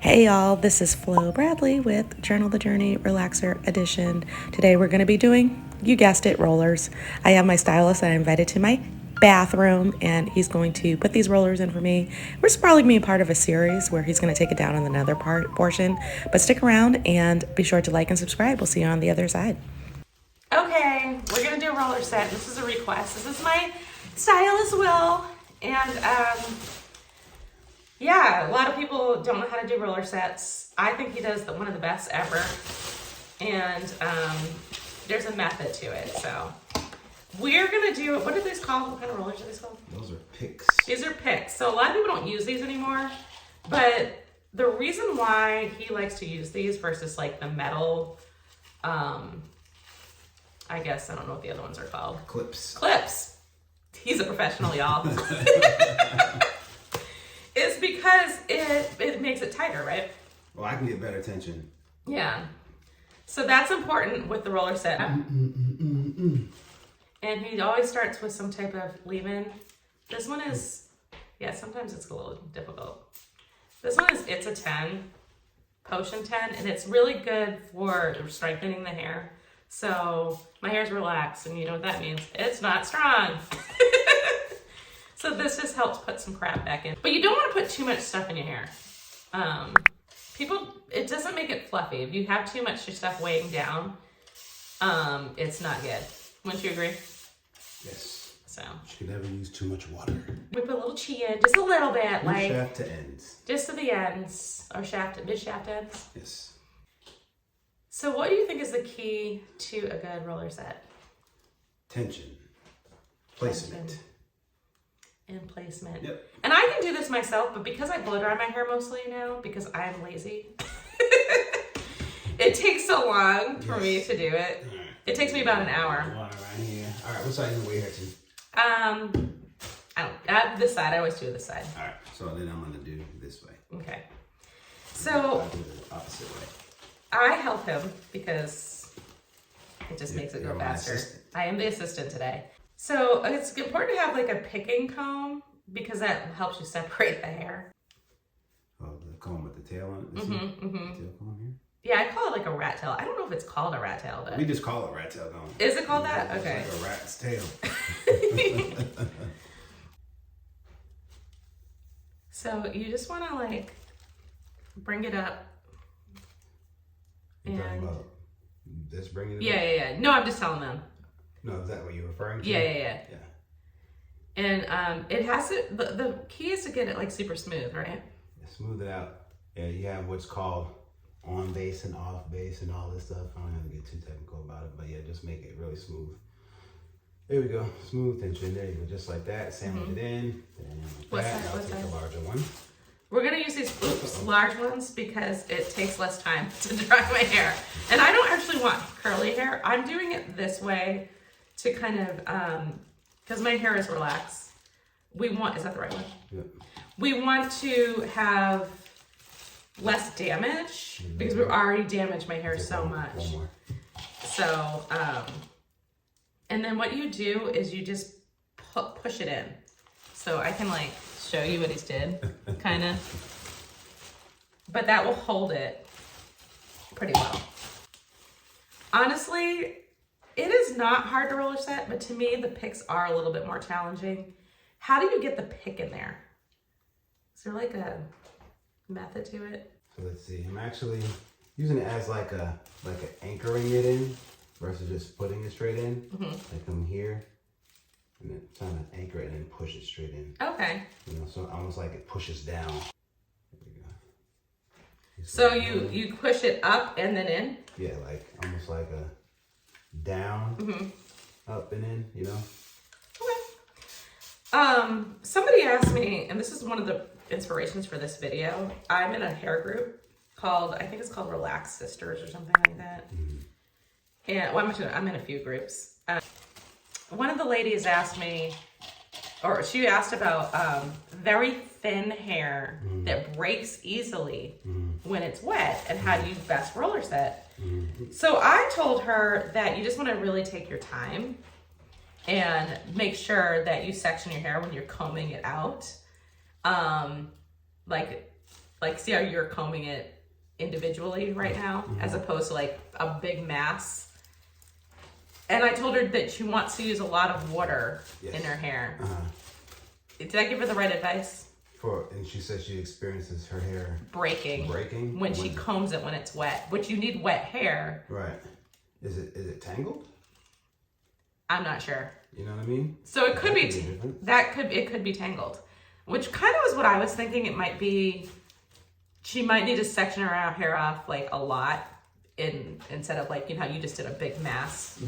Hey y'all, this is Flo Bradley with Journal the Journey Relaxer Edition. Today we're going to be doing, you guessed it, rollers. I have my stylist that I invited to my bathroom and he's going to put these rollers in for me. We're probably going to be part of a series where he's going to take it down in another portion, but stick around and be sure to like and subscribe. We'll see you on the other side. Okay, we're going to do a roller set. This is a request. This is my stylist, Will, and yeah, a lot of people don't know how to do roller sets. I think he does one of the best ever. And there's a method to it. So we're going to do, what are these called? What kind of rollers are these called? Those are picks. These are picks. So a lot of people don't use these anymore. But the reason why he likes to use these versus like the metal, I guess, I don't know what the other ones are called. Clips. He's a professional, y'all. It's because it makes it tighter, right? Well, I can get better tension. Yeah. So that's important with the roller set. And he always starts with some type of leave-in. This one is, yeah, sometimes it's a little difficult. This one is, it's a 10, potion 10, and it's really good for strengthening the hair. So my hair's relaxed, and you know what that means. It's not strong. So this just helps put some crap back in. But you don't want to put too much stuff in your hair. It doesn't make it fluffy. If you have too much stuff weighing down, it's not good. Wouldn't you agree? Yes. So. You should never use too much water. We put a little chi in, just a little bit. From shaft to ends. Just to the ends, or mid-shaft ends. Yes. So what do you think is the key to a good roller set? Tension. Placement. And placement. Yep. And I can do this myself, but because I blow dry my hair mostly now, because I'm lazy, it takes so long for me to do it. Right. It takes me about an hour. Water right here. All right, what side you weigh here to? I don't, this side, I always do this side. All right, so then I'm gonna do this way. Okay. So I'll do the opposite way. I help him because it just makes it go You're my faster. assistant. I am the assistant today. So it's important to have like a picking comb because that helps you separate the hair. Oh, the comb with the tail on it? The tail comb here? Yeah, I call it like a rat tail. I don't know if it's called a rat tail, but We just call it rat tail comb. is it called that? Okay. It's like a rat's tail. So you just want to like bring it up. You're talking And about this bringing it up? yeah. No, I'm just telling them. No, is that what you're referring to? Yeah. And it has to, the key is to get it like super smooth, right? Smooth it out. Yeah, you have what's called on base and off base and all this stuff. I don't have to get too technical about it, but yeah, just make it really smooth. There we go. Smooth tension. There you go. Just like that. Sandwich it in. Then like that. I'll take the larger one. We're gonna use these large ones because it takes less time to dry my hair. And I don't actually want curly hair. I'm doing it this way to kind of, because my hair is relaxed. Is that the right one? Yep. We want to have less damage because we've already damaged my hair so much. One more. So, and then what you do is you just push it in. So I can like show you what he's did, kind of. But that will hold it pretty well. Honestly, it is not hard to roller set, but to me, the picks are a little bit more challenging. How do you get the pick in there? Is there like a method to it? So let's see. I'm actually using it as like anchoring it in versus just putting it straight in. Like I'm here and then trying to anchor it and then push it straight in. Okay. You know, so almost like it pushes down. There we go. So you push it up and then in? Yeah, like almost like a down, up and in, you know? Okay. Somebody asked me, and this is one of the inspirations for this video. I'm in a hair group called, I think it's called Relax Sisters or something like that. And well, I'm in a few groups. One of the ladies asked me, or she asked about very thin hair that breaks easily when it's wet and how do you best roller set. So I told her that you just want to really take your time and make sure that you section your hair when you're combing it out. Like like, see how you're combing it individually right now, as opposed to like a big mass. And I told her that she wants to use a lot of water in her hair. Did I give her the right advice? And she said she experiences her hair breaking when she combs it when it's wet, which you need wet hair. Right. Is it tangled? I'm not sure. You know what I mean? So it could be it could be tangled, which kind of was what I was thinking. It might be. She might need to section her hair off like a lot, instead of like, you know how you just did a big mass.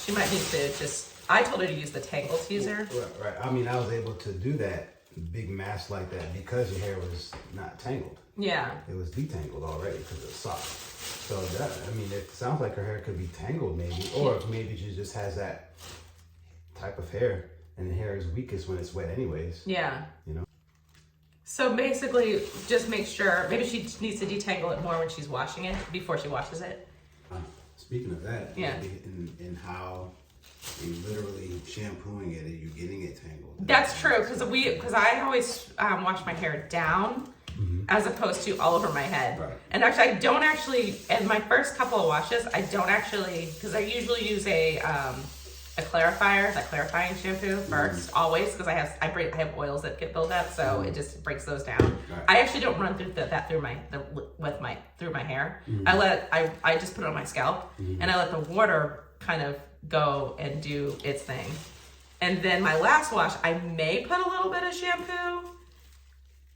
She might need to just. I told her to use the tangle teaser. Right. I mean, I was able to do that big mass like that because your hair was not tangled. Yeah. It was detangled already because it was soft. So that, I mean, it sounds like her hair could be tangled maybe, or maybe she just has that type of hair, and the hair is weakest when it's wet anyways. Yeah. You know. So basically, just make sure, maybe she needs to detangle it more when she's washing it, before she washes it. Speaking of that, yeah, in how you literally shampooing it and you're getting it tangled. That's true, because I always wash my hair down as opposed to all over my head. Right. And actually, I don't actually, in my first couple of washes, I don't actually, because I usually use a clarifier, that clarifying shampoo first, always, because I have oils that get built up, so it just breaks those down. Right. I actually don't run through that through my hair. I just put it on my scalp, and I let the water kind of go and do its thing. And then my last wash, I may put a little bit of shampoo,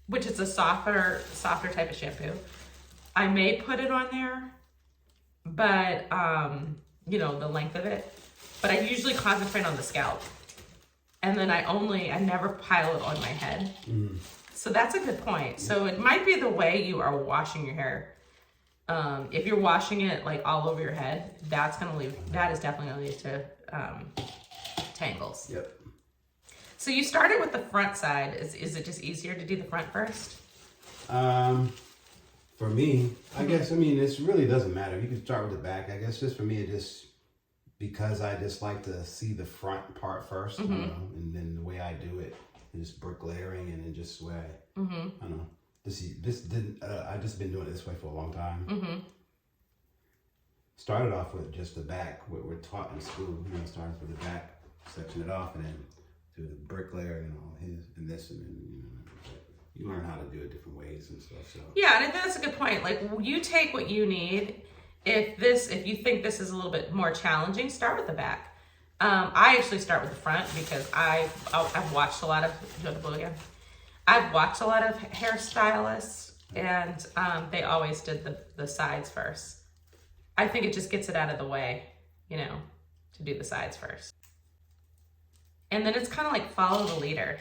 which is a softer type of shampoo. I may put it on there, but you know, the length of it. But I usually concentrate on the scalp. And then I never pile it on my head. So that's a good point. So it might be the way you are washing your hair. If you're washing it like all over your head, that is definitely gonna lead to tangles. Yep. So you started with the front side. Is it just easier to do the front first? For me, I guess, I mean, it really doesn't matter. You can start with the back. I guess just for me, because I just like to see the front part first, you know, and then the way I do it is bricklayering, and then just the way I don't know. I just been doing it this way for a long time. Started off with just the back, what we're taught in school. You know, started with the back, section it off, and then do the bricklayer and all his and this, and then you learn how to do it different ways and stuff. So yeah, and I think that's a good point. Like, you take what you need. If you think this is a little bit more challenging, start with the back. I actually start with the front because I've watched a lot of, do you want the blue again? I've watched a lot of hairstylists, and they always did the sides first. I think it just gets it out of the way, you know, to do the sides first. And then it's kind of like follow the leader.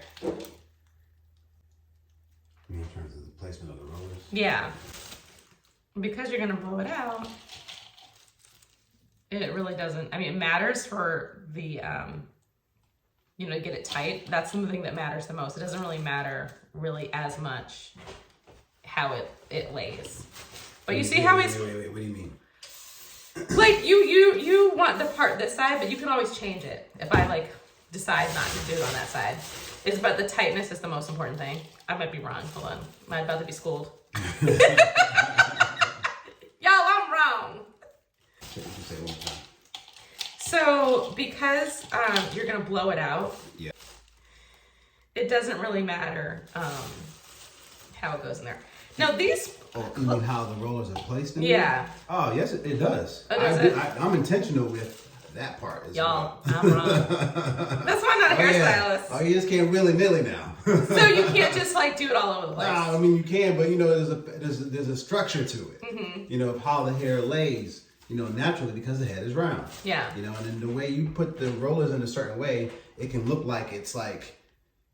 in terms of the placement of the rollers. Yeah. Because you're gonna blow it out, it really doesn't, I mean, it matters for the, you know, get it tight. That's the thing that matters the most. It doesn't really matter really as much how it lays. But you see how he's... Wait, what do you mean? Like, you want the part this side, but you can always change it. If I, like, decide not to do it on that side. It's about the tightness is the most important thing. I might be wrong. Hold on. I'm about to be schooled. Y'all, I'm wrong. Say one more time. So, because you're going to blow it out, yeah, it doesn't really matter how it goes in there. Now, these... Oh, you mean how the rollers are placed in yeah. there? Oh, yes, it does. Oh, does it? I'm intentional with that part as Y'all, well. I'm wrong. That's why I'm not a hairstylist. Oh, you just can't willy-nilly now. So you can't just like do it all over the place. Nah, I mean, you can, but you know, there's a structure to it. Mm-hmm. You know, of how the hair lays, you know, naturally because the head is round. Yeah. You know, and then the way you put the rollers in a certain way, it can look like it's like,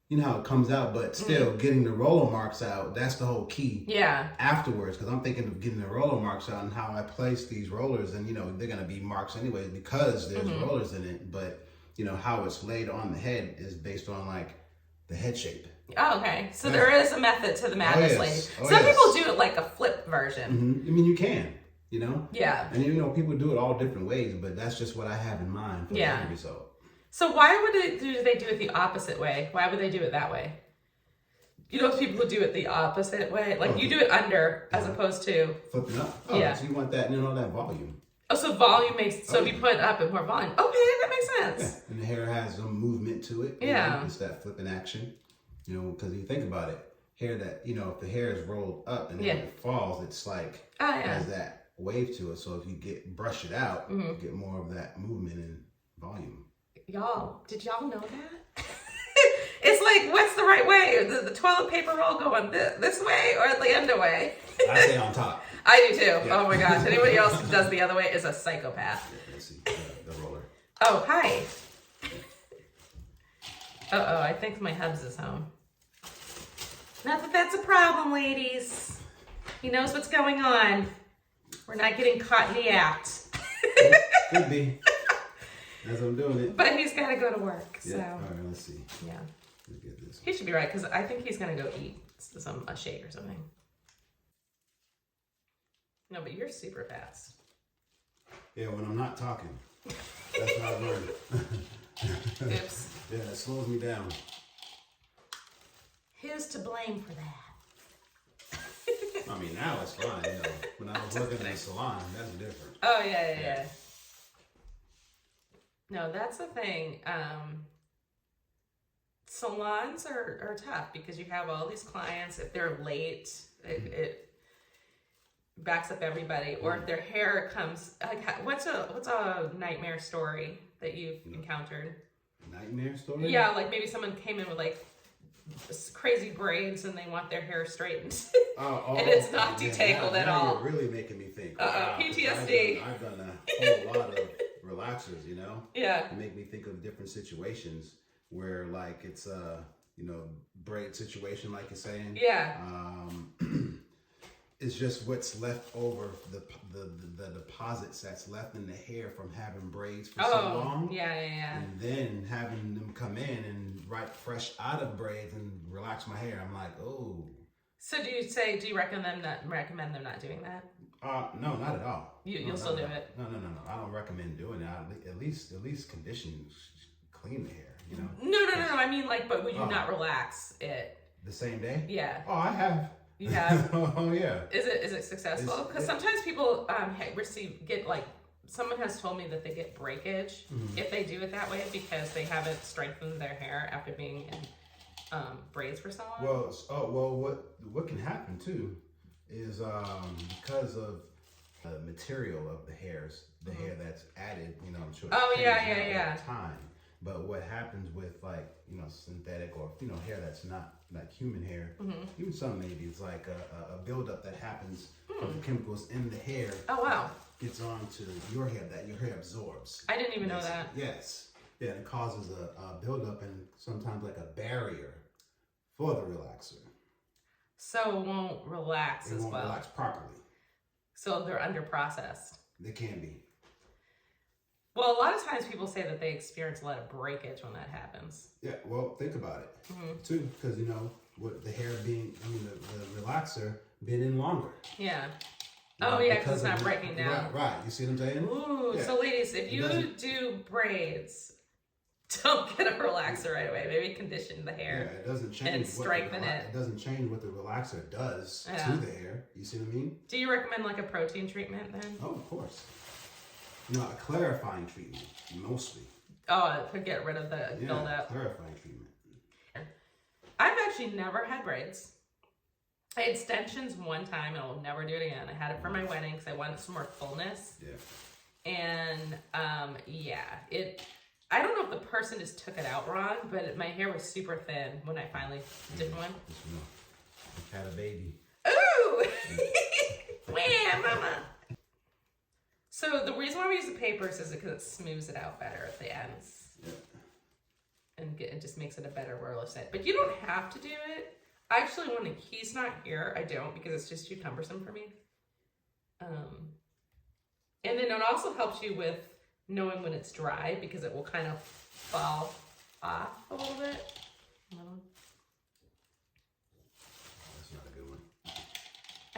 you know how it comes out, but still getting the roller marks out, that's the whole key. Yeah. Afterwards, because I'm thinking of getting the roller marks out and how I place these rollers, and you know, they're going to be marks anyway because there's rollers in it, but you know, how it's laid on the head is based on like the head shape. Oh, okay. So there is a method to the madness, lady. Some people do it like a flip version. Mm-hmm. I mean, you can, you know? Yeah. And you know, people do it all different ways, but that's just what I have in mind for the end result. So why would do they do it the opposite way? Why would they do it that way? You know, people who do it the opposite way. Like, you do it under as opposed to... Flipping up. Oh, yeah. So you want that, that volume. Oh, so volume makes... So if you put up and more volume. Okay, that makes sense. Yeah. And the hair has some movement to it. Yeah. It's that flipping action. Because you think about it, hair that, if the hair is rolled up and then it falls, it's like... has that wave to it. So if you brush it out, you get more of that movement and volume. Y'all, did y'all know that? It's like, what's the right way? The toilet paper roll going this way or the other way? I say on top. I do too. Yeah. Oh my gosh. Anybody else who does the other way is a psychopath. Yeah, let's see the roller. Oh, hi. Uh-oh, I think my hubs is home. Not that that's a problem, ladies. He knows what's going on. We're not getting caught in the act. Could be. As I'm doing it. But he's got to go to work, so. Yeah. All right, let's see. Yeah. Let's get this. He should be right, because I think he's going to go eat a shake or something. No, but you're super fast. Yeah, when I'm not talking. That's what I've learned. Oops. Yeah, it slows me down. Who's to blame for that? I mean, now it's fine. When I was working in the salon, that's different. Oh, yeah. No, that's the thing. Salons are tough because you have all these clients. If they're late, it backs up everybody. Or if their hair comes, like, what's a nightmare story that you've encountered? Nightmare story? Yeah, like maybe someone came in with like crazy braids and they want their hair straightened. And it's not detangled at all. You're really making me think. Wow, PTSD. I've done a whole lot of relaxers, Yeah. It make me think of different situations where like it's a, braid situation like you're saying. Yeah. It's just what's left over, the deposits that's left in the hair from having braids for so long. Yeah. And then having them come in and fresh out of braids and relax my hair. I'm like, oh. So do you recommend them not doing that? No, not at all. You'll still do it? No. I don't recommend doing it. At least condition, clean the hair, No. I mean, like, but would you not relax it? The same day? Yeah. Oh, I have. You have? Oh, yeah. Is it successful? Because sometimes people someone has told me that they get breakage if they do it that way because they haven't strengthened their hair after being in braids for so long. Well, what can happen too is because of the material of the hairs, the hair that's added, I'm sure. Oh, it yeah. changes over time. But what happens with synthetic or hair that's not like human hair, even some maybe it's like a buildup that happens of the chemicals in the hair. Oh wow! Gets onto your hair that your hair absorbs. I didn't even know that. Yes, yeah, it causes a buildup and sometimes like a barrier for the relaxer. So it won't relax It won't relax properly. So they're under processed. They can be. Well, a lot of times people say that they experience a lot of breakage when that happens. Yeah, well, think about it too, because with the hair being, the relaxer being in longer. Yeah. Because it's not breaking down. Right. You see what I'm saying? Ooh. Yeah. So, ladies, if you do braids, don't get a relaxer right away. Maybe condition the hair. Yeah, it doesn't change. And strengthen it. It doesn't change what the relaxer does to the hair. You see what I mean? Do you recommend like a protein treatment then? Oh, of course. A clarifying treatment, mostly. Oh, to get rid of the buildup. Clarifying treatment. I've actually never had braids. I had extensions one time and I'll never do it again. I had it for my wedding because I wanted some more fullness. Yeah. And I don't know if the person just took it out wrong, but my hair was super thin when I finally did one. I had a baby. Ooh! Wham, mama! So the reason why we use the papers is because it smooths it out better at the ends. Yeah. And it just makes it a better roller set. But you don't have to do it. Actually, when he's not here, I don't because it's just too cumbersome for me. And then it also helps you with knowing when it's dry because it will kind of fall off a little bit. That's not a good one.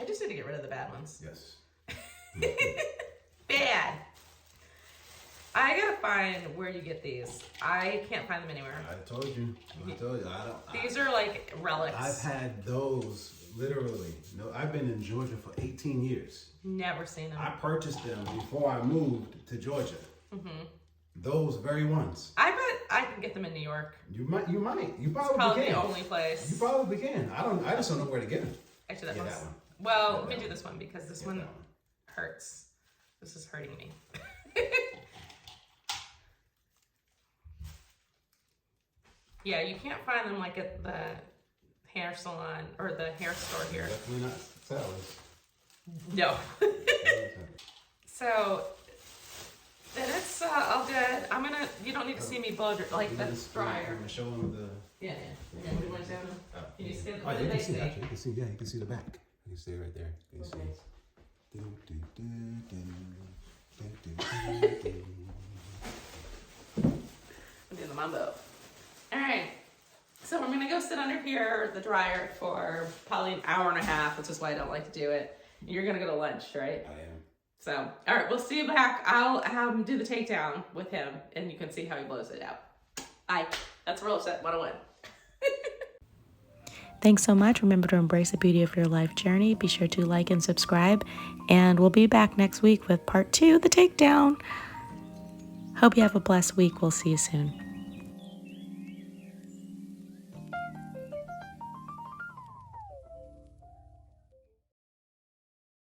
I just need to get rid of the bad ones. Yes. Bad. I got a find where you get these. I can't find them anywhere. I told you. I don't. These are like relics. I've had those literally. No, I've been in Georgia for 18 years. Never seen them. I purchased them before I moved to Georgia. Those very ones. I bet I can get them in New York. You might. You It's probably probably can. the only place. You probably can. I just don't know where to get them. Actually, that Yeah, one's. that one. Well, Yeah, let me that do one. this one because this Yeah, one that one. hurts. This is hurting me. Yeah, you can't find them like at the hair salon or the hair store here. Definitely not Stylist. No. So then it's all good. you don't need to see me blow like the dryer. I'm gonna show them the. Yeah. What do you want to do? Can you see it? Oh, you can see. Actually, you can see. Yeah, you can see the back. You can see it right there. You can see. I'm doing the mambo. All right. So I'm gonna go sit under here, the dryer, for probably an hour and a half, which is why I don't like to do it. You're gonna go to lunch, right? I am. So, all right, we'll see you back. I'll do the takedown with him, and you can see how he blows it out. That's Roller Set 101. Thanks so much. Remember to embrace the beauty of your life journey. Be sure to like and subscribe. And we'll be back next week with part 2, the takedown. Hope you have a blessed week. We'll see you soon.